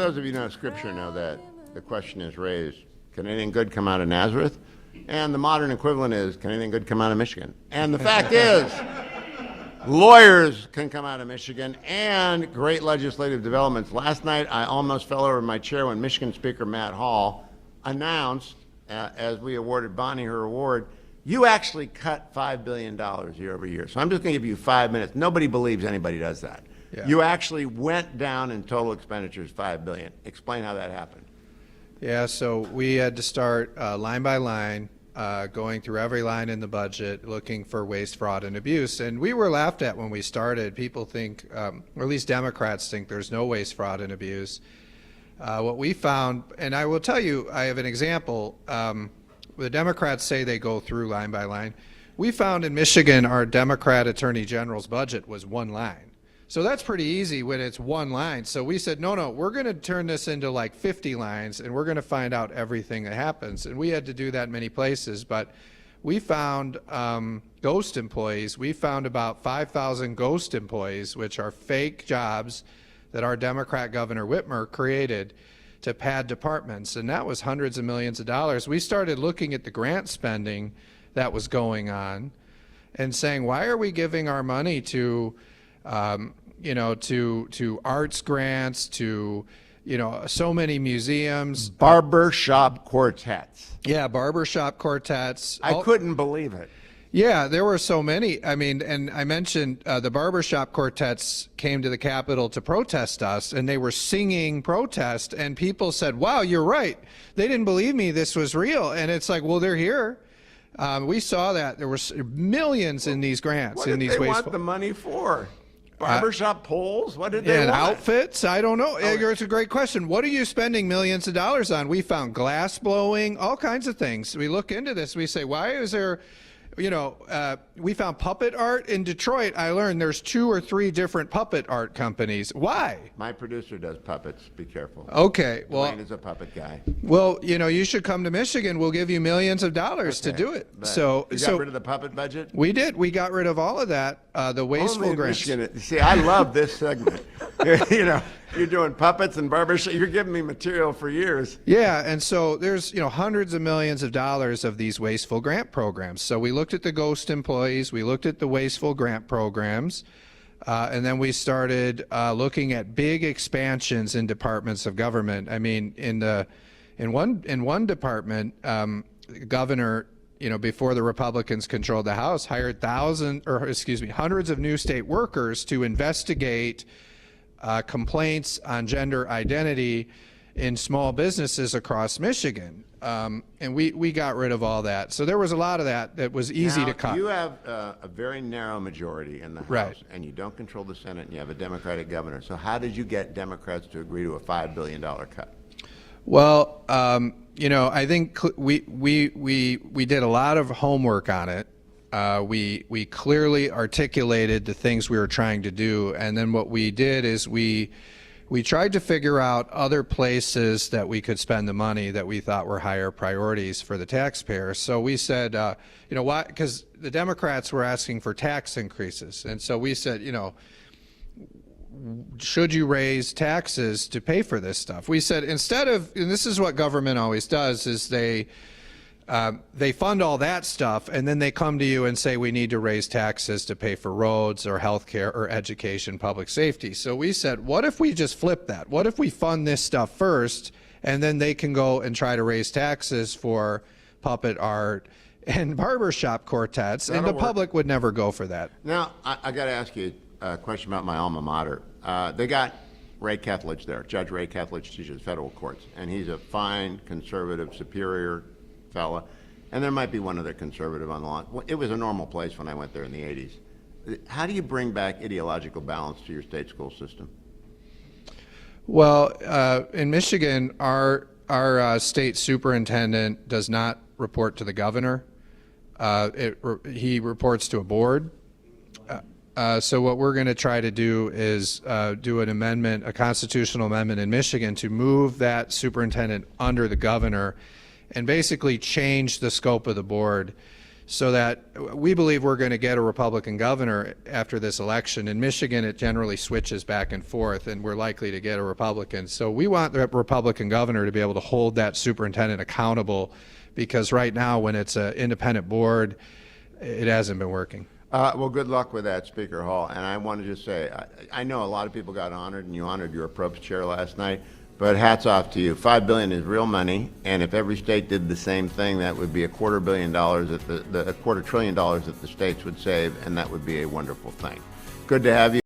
those of you who know Scripture know that the question is raised, can anything good come out of Nazareth? And the modern equivalent is, can anything good come out of Michigan? And the fact is, lawyers can come out of Michigan and great legislative developments. Last night, I almost fell over my chair when Michigan Speaker Matt Hall announced, as we awarded Bonnie her award, you actually cut $5 billion year over year. So I'm just going to give you 5 minutes. Nobody believes anybody does that. Yeah. You actually went down in total expenditures $5 billion. Explain how that happened. Yeah, so we had to start line by line, going through every line in the budget, looking for waste, fraud, and abuse. And we were laughed at when we started. People think, or at least Democrats think, there's no waste, fraud, and abuse. What we found, and I will tell you, I have an example. The Democrats say they go through line by line. We found in Michigan our Democrat Attorney General's budget was one line. So that's pretty easy when it's one line. So we said, no, we're going to turn this into like 50 lines, and we're going to find out everything that happens. And we had to do that in many places. But we found ghost employees. We found about 5,000 ghost employees, which are fake jobs that our Democrat Governor Whitmer created to pad departments. And that was hundreds of millions of dollars. We started looking at the grant spending that was going on and saying, why are we giving our money to to arts grants, to, so many museums. Barbershop quartets. Yeah, barbershop quartets. I couldn't believe it. Yeah, there were so many. I mean, and I mentioned the barbershop quartets came to the Capitol to protest us, and they were singing protest, and people said, wow, you're right. They didn't believe me this was real. And it's like, well, they're here. We saw that. There were millions in these grants. What did they want the money for? Barbershop poles? What did they want? Outfits? I don't know. It's a great question. What are you spending millions of dollars on? We found glass blowing, all kinds of things. We look into this. We say, why is there, we found puppet art in Detroit. I learned there's 2 or 3 different puppet art companies. Why? My producer does puppets. Be careful. Okay. Well, Dwayne is a puppet guy. Well, you should come to Michigan. We'll give you millions of dollars to do it. So you got rid of the puppet budget? We did. We got rid of all of that. The wasteful grants. See, I love this segment. You're doing puppets and barbershop. You're giving me material for years. Yeah, and so there's hundreds of millions of dollars of these wasteful grant programs. So we looked at the ghost employees, we looked at the wasteful grant programs, and then we started looking at big expansions in departments of government. I mean, in one department, governor, before the Republicans controlled the House, hired hundreds of new state workers to investigate complaints on gender identity in small businesses across Michigan. And we got rid of all that. So there was a lot of that was easy to cut. You have a very narrow majority in the House, right, and you don't control the Senate, and you have a Democratic governor. So how did you get Democrats to agree to a $5 billion cut? Well, I think we did a lot of homework on it. We clearly articulated the things we were trying to do, and then what we did is we tried to figure out other places that we could spend the money that we thought were higher priorities for the taxpayer. So we said, why? Because the Democrats were asking for tax increases, and so we said, should you raise taxes to pay for this stuff? We said, instead of, and this is what government always does, is they fund all that stuff, and then they come to you and say, we need to raise taxes to pay for roads or health care or education, public safety. So we said, what if we just flip that? What if we fund this stuff first, and then they can go and try to raise taxes for puppet art and barbershop quartets, and the public would never go for that. Now, I got to ask you a question about my alma mater. They got Ray Kethledge there. Judge Ray Kethledge teaches federal courts, and he's a fine, conservative, superior fella, and there might be one other conservative on the line. It was a normal place when I went there in the 80s. How do you bring back ideological balance to your state school system? Well, in Michigan, our state superintendent does not report to the governor. He reports to a board. So what we're going to try to do is do an amendment, a constitutional amendment in Michigan to move that superintendent under the governor and basically change the scope of the board so that we believe we're going to get a Republican governor after this election. In Michigan, it generally switches back and forth, and we're likely to get a Republican. So we want the Republican governor to be able to hold that superintendent accountable, because right now, when it's an independent board, it hasn't been working. Well, good luck with that, Speaker Hall. And I want to just say, I know a lot of people got honored, and you honored your approach chair last night, but hats off to you. $5 billion is real money, and if every state did the same thing, that would be $250 billion that $250 billion that the states would save, and that would be a wonderful thing. Good to have you.